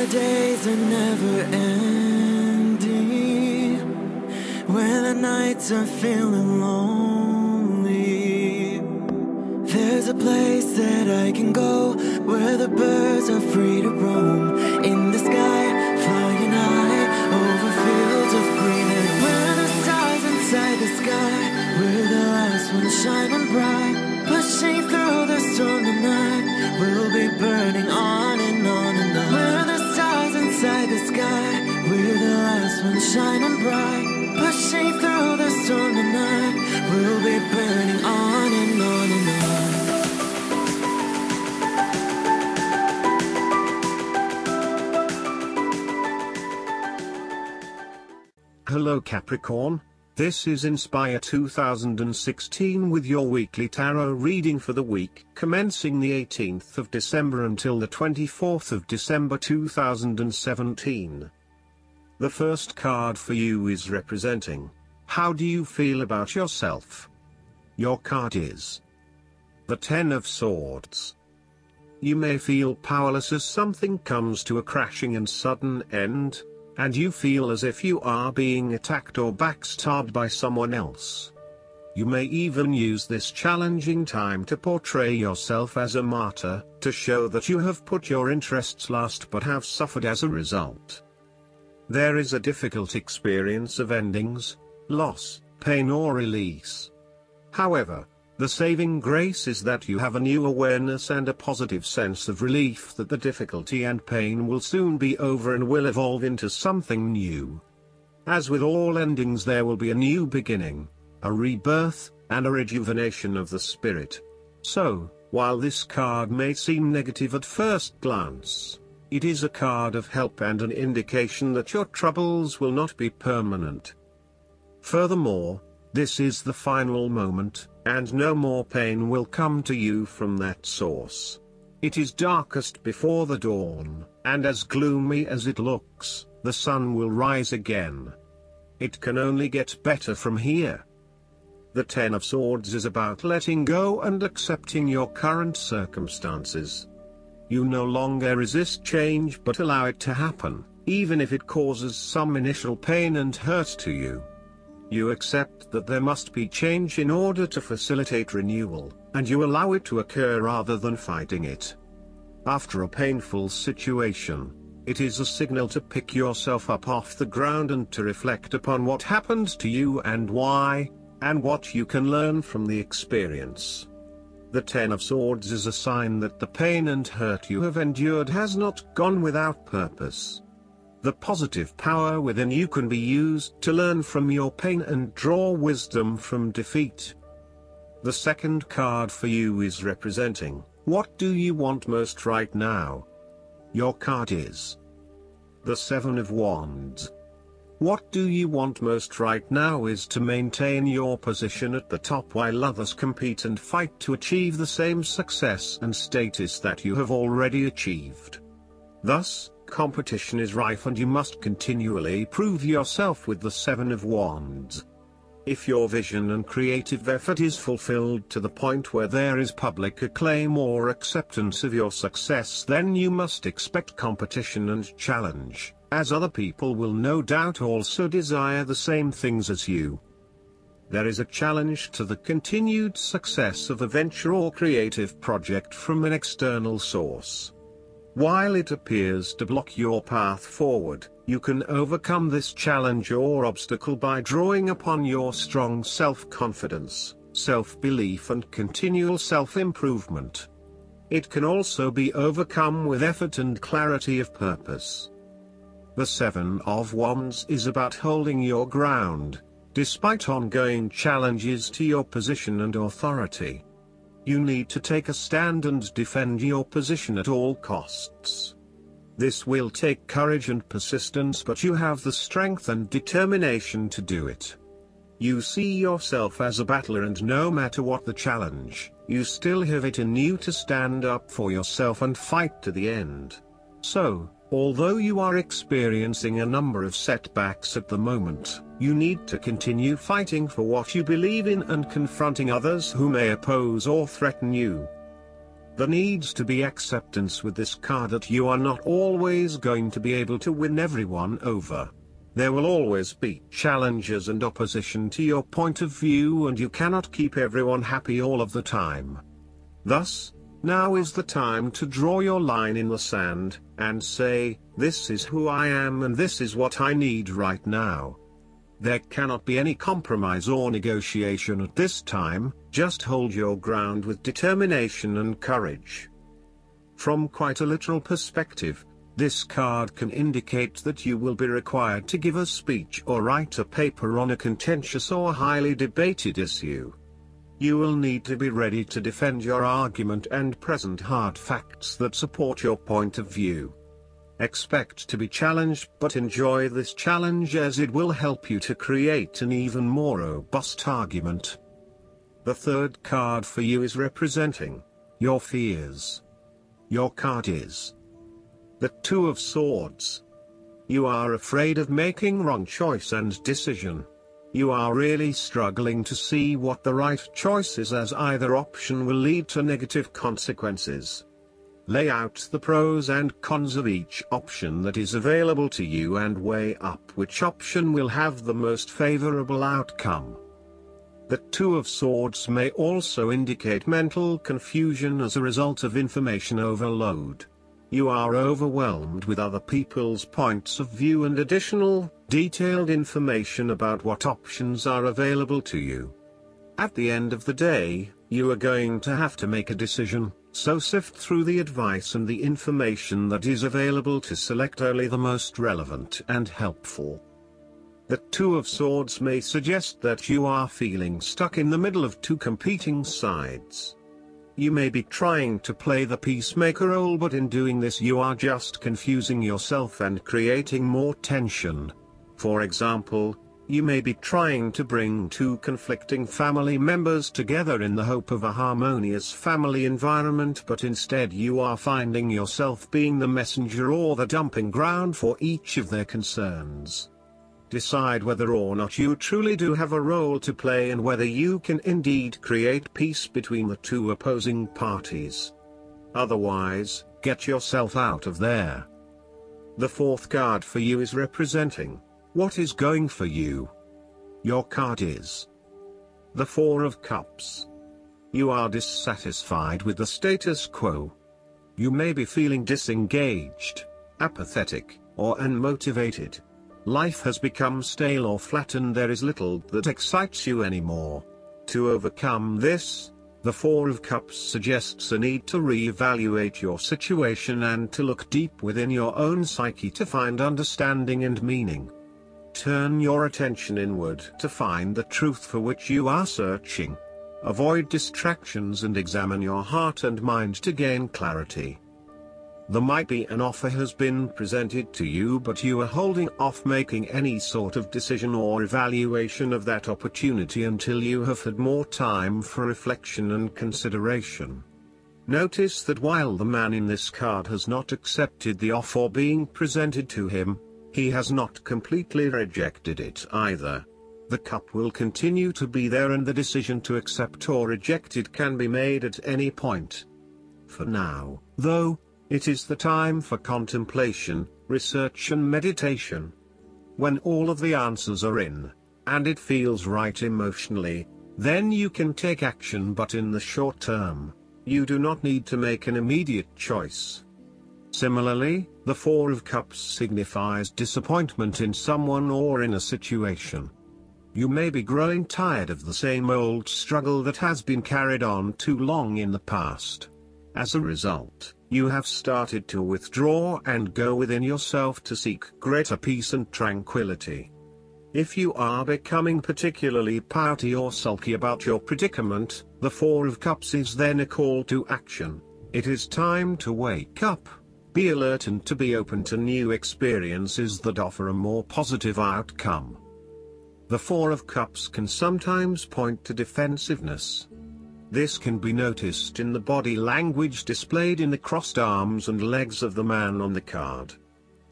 the days are never ending, when the nights are feeling lonely, there's a place that I can go, where the birds are free to roam, in the sky, flying high, over fields of green, and where the stars inside the sky, we're the last ones shining bright, pushing through the storm tonight, we'll be burning on and on and on. We're the stars inside the sky, we're the last ones shining bright, pushing through the storm tonight, we'll be burning on and on and on. Hello Capricorn, this is Inspire 2016 with your weekly tarot reading for the week commencing the 18th of December until the 24th of December 2017. The first card for you is representing, how do you feel about yourself? Your card is the Ten of Swords. You may feel powerless as something comes to a crashing and sudden end, and you feel as if you are being attacked or backstabbed by someone else. You may even use this challenging time to portray yourself as a martyr, to show that you have put your interests last but have suffered as a result. There is a difficult experience of endings, loss, pain or release. However, the saving grace is that you have a new awareness and a positive sense of relief that the difficulty and pain will soon be over and will evolve into something new. As with all endings, there will be a new beginning, a rebirth, and a rejuvenation of the spirit. So, while this card may seem negative at first glance, it is a card of help and an indication that your troubles will not be permanent. Furthermore, this is the final moment, and no more pain will come to you from that source. It is darkest before the dawn, and as gloomy as it looks, the sun will rise again. It can only get better from here. The Ten of Swords is about letting go and accepting your current circumstances. You no longer resist change but allow it to happen, even if it causes some initial pain and hurt to you. You accept that there must be change in order to facilitate renewal, and you allow it to occur rather than fighting it. After a painful situation, it is a signal to pick yourself up off the ground and to reflect upon what happened to you and why, and what you can learn from the experience. The Ten of Swords is a sign that the pain and hurt you have endured has not gone without purpose. The positive power within you can be used to learn from your pain and draw wisdom from defeat. The second card for you is representing, what do you want most right now? Your card is the Seven of Wands. What do you want most right now is to maintain your position at the top while others compete and fight to achieve the same success and status that you have already achieved. Thus, competition is rife and you must continually prove yourself with the Seven of Wands. If your vision and creative effort is fulfilled to the point where there is public acclaim or acceptance of your success, then you must expect competition and challenge, as other people will no doubt also desire the same things as you. There is a challenge to the continued success of a venture or creative project from an external source. While it appears to block your path forward, you can overcome this challenge or obstacle by drawing upon your strong self-confidence, self-belief and continual self-improvement. It can also be overcome with effort and clarity of purpose. The Seven of Wands is about holding your ground, despite ongoing challenges to your position and authority. You need to take a stand and defend your position at all costs. This will take courage and persistence, but you have the strength and determination to do it. You see yourself as a battler, and no matter what the challenge, you still have it in you to stand up for yourself and fight to the end. So, although you are experiencing a number of setbacks at the moment, you need to continue fighting for what you believe in and confronting others who may oppose or threaten you. There needs to be acceptance with this card that you are not always going to be able to win everyone over. There will always be challenges and opposition to your point of view, and you cannot keep everyone happy all of the time. Thus, now is the time to draw your line in the sand, and say, this is who I am and this is what I need right now. There cannot be any compromise or negotiation at this time, just hold your ground with determination and courage. From quite a literal perspective, this card can indicate that you will be required to give a speech or write a paper on a contentious or highly debated issue. You will need to be ready to defend your argument and present hard facts that support your point of view. Expect to be challenged, but enjoy this challenge as it will help you to create an even more robust argument. The third card for you is representing your fears. Your card is the Two of Swords. You are afraid of making wrong choice and decision. You are really struggling to see what the right choice is, as either option will lead to negative consequences. Lay out the pros and cons of each option that is available to you and weigh up which option will have the most favorable outcome. The Two of Swords may also indicate mental confusion as a result of information overload. You are overwhelmed with other people's points of view and additional, detailed information about what options are available to you. At the end of the day, you are going to have to make a decision, so sift through the advice and the information that is available to select only the most relevant and helpful. The Two of Swords may suggest that you are feeling stuck in the middle of two competing sides. You may be trying to play the peacemaker role, but in doing this you are just confusing yourself and creating more tension. For example, you may be trying to bring two conflicting family members together in the hope of a harmonious family environment, but instead you are finding yourself being the messenger or the dumping ground for each of their concerns. Decide whether or not you truly do have a role to play and whether you can indeed create peace between the two opposing parties. Otherwise, get yourself out of there. The fourth card for you is representing what is going for you. Your card is the Four of Cups. You are dissatisfied with the status quo. You may be feeling disengaged, apathetic, or unmotivated. Life has become stale or flat and there is little that excites you anymore. To overcome this, the Four of Cups suggests a need to re-evaluate your situation and to look deep within your own psyche to find understanding and meaning. Turn your attention inward to find the truth for which you are searching. Avoid distractions and examine your heart and mind to gain clarity. There might be an offer has been presented to you, but you are holding off making any sort of decision or evaluation of that opportunity until you have had more time for reflection and consideration. Notice that while the man in this card has not accepted the offer being presented to him, he has not completely rejected it either. The cup will continue to be there and the decision to accept or reject it can be made at any point. For now, though, it is the time for contemplation, research and meditation. When all of the answers are in, and it feels right emotionally, then you can take action, but in the short term, you do not need to make an immediate choice. Similarly, the Four of Cups signifies disappointment in someone or in a situation. You may be growing tired of the same old struggle that has been carried on too long in the past. As a result, you have started to withdraw and go within yourself to seek greater peace and tranquility. If you are becoming particularly pouty or sulky about your predicament, the Four of Cups is then a call to action. It is time to wake up, be alert and to be open to new experiences that offer a more positive outcome. The Four of Cups can sometimes point to defensiveness. This can be noticed in the body language displayed in the crossed arms and legs of the man on the card.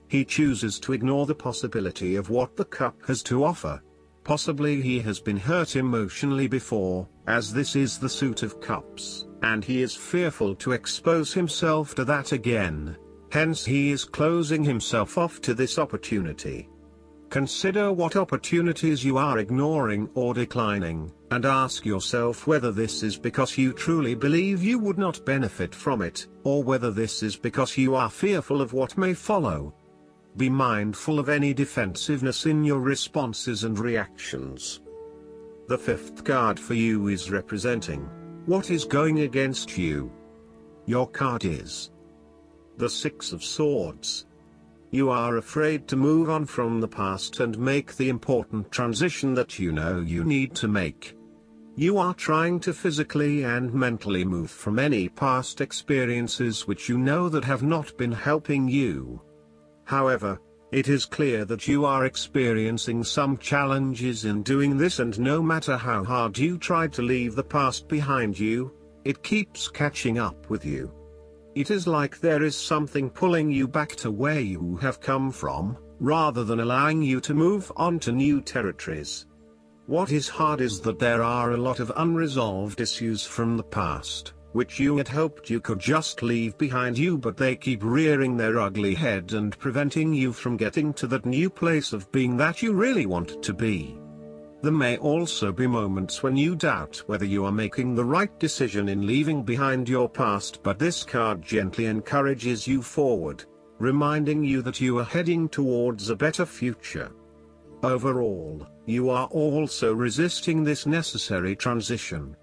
He chooses to ignore the possibility of what the cup has to offer. Possibly he has been hurt emotionally before, as this is the Suit of Cups, and he is fearful to expose himself to that again. Hence he is closing himself off to this opportunity. Consider what opportunities you are ignoring or declining, and ask yourself whether this is because you truly believe you would not benefit from it, or whether this is because you are fearful of what may follow. Be mindful of any defensiveness in your responses and reactions. The fifth card for you is representing what is going against you. Your card is the Six of Swords. You are afraid to move on from the past and make the important transition that you know you need to make. You are trying to physically and mentally move from any past experiences which you know that have not been helping you. However, it is clear that you are experiencing some challenges in doing this, and no matter how hard you try to leave the past behind you, it keeps catching up with you. It is like there is something pulling you back to where you have come from, rather than allowing you to move on to new territories. What is hard is that there are a lot of unresolved issues from the past, which you had hoped you could just leave behind you, but they keep rearing their ugly head and preventing you from getting to that new place of being that you really want to be. There may also be moments when you doubt whether you are making the right decision in leaving behind your past, but this card gently encourages you forward, reminding you that you are heading towards a better future. Overall, you are also resisting this necessary transition.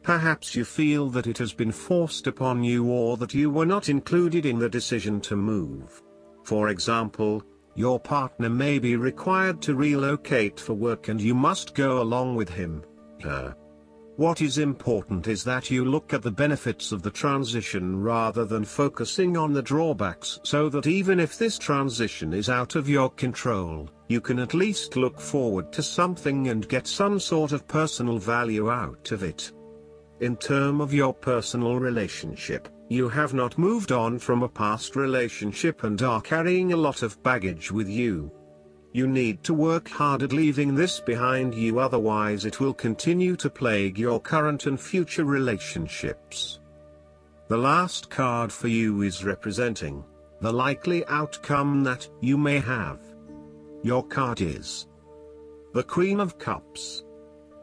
Perhaps you feel that it has been forced upon you, or that you were not included in the decision to move. For example, your partner may be required to relocate for work and you must go along with him, her. What is important is that you look at the benefits of the transition rather than focusing on the drawbacks, so that even if this transition is out of your control, you can at least look forward to something and get some sort of personal value out of it. In terms of your personal relationship, you have not moved on from a past relationship and are carrying a lot of baggage with you. You need to work hard at leaving this behind you, otherwise it will continue to plague your current and future relationships. The last card for you is representing the likely outcome that you may have. Your card is the Queen of Cups.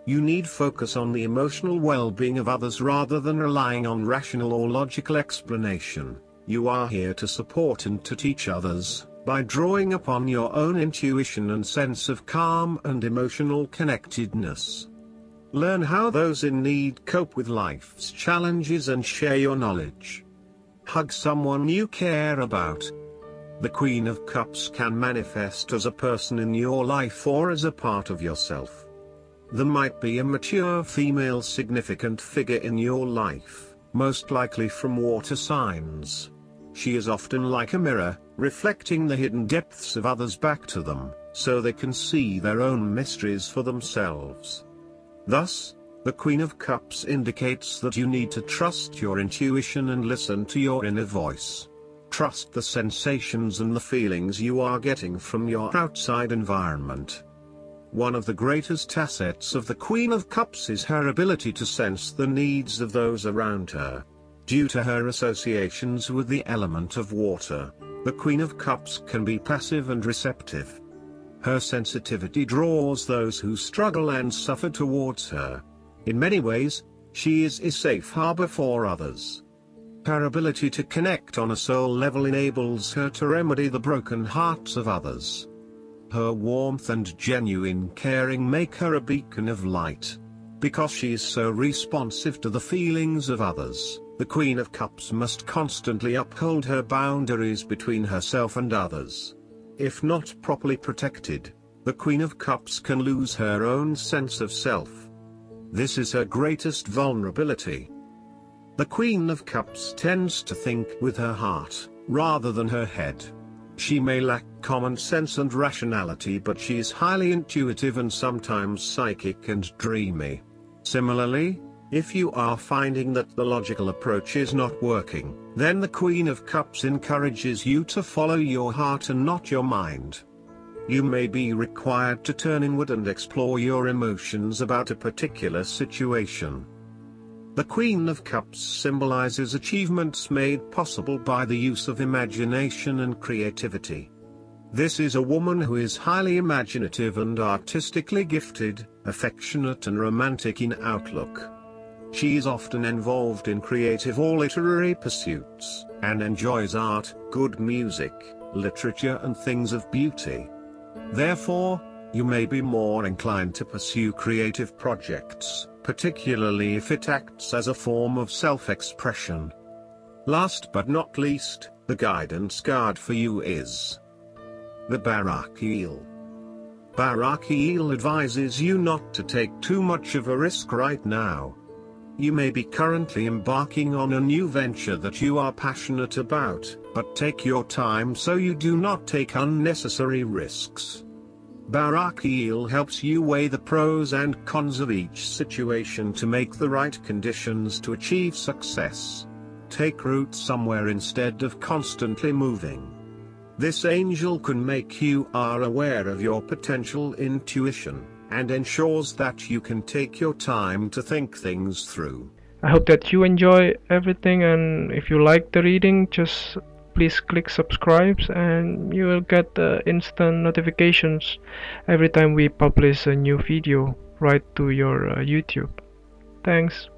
You need focus on the emotional well-being of others rather than relying on rational or logical explanation. You are here to support and to teach others, by drawing upon your own intuition and sense of calm and emotional connectedness. Learn how those in need cope with life's challenges and share your knowledge. Hug someone you care about. The Queen of Cups can manifest as a person in your life or as a part of yourself. There might be a mature female significant figure in your life, most likely from water signs. She is often like a mirror, reflecting the hidden depths of others back to them, so they can see their own mysteries for themselves. Thus, the Queen of Cups indicates that you need to trust your intuition and listen to your inner voice. Trust the sensations and the feelings you are getting from your outside environment. One of the greatest assets of the Queen of Cups is her ability to sense the needs of those around her. Due to her associations with the element of water, the Queen of Cups can be passive and receptive. Her sensitivity draws those who struggle and suffer towards her. In many ways, she is a safe harbor for others. Her ability to connect on a soul level enables her to remedy the broken hearts of others. Her warmth and genuine caring make her a beacon of light. Because she is so responsive to the feelings of others, the Queen of Cups must constantly uphold her boundaries between herself and others. If not properly protected, the Queen of Cups can lose her own sense of self. This is her greatest vulnerability. The Queen of Cups tends to think with her heart, rather than her head. She may lack common sense and rationality, but she is highly intuitive and sometimes psychic and dreamy. Similarly, if you are finding that the logical approach is not working, then the Queen of Cups encourages you to follow your heart and not your mind. You may be required to turn inward and explore your emotions about a particular situation. The Queen of Cups symbolizes achievements made possible by the use of imagination and creativity. This is a woman who is highly imaginative and artistically gifted, affectionate and romantic in outlook. She is often involved in creative or literary pursuits, and enjoys art, good music, literature and things of beauty. Therefore, you may be more inclined to pursue creative projects, particularly if it acts as a form of self-expression. Last but not least, the guidance card for you is the Barracuda. Barracuda advises you not to take too much of a risk right now. You may be currently embarking on a new venture that you are passionate about, but take your time so you do not take unnecessary risks. Barracuda helps you weigh the pros and cons of each situation to make the right conditions to achieve success. Take root somewhere instead of constantly moving. This angel can make you aware of your potential intuition, and ensures that you can take your time to think things through. I hope that you enjoy everything, and if you like the reading, just please click subscribe and you will get instant notifications every time we publish a new video right to your YouTube. Thanks.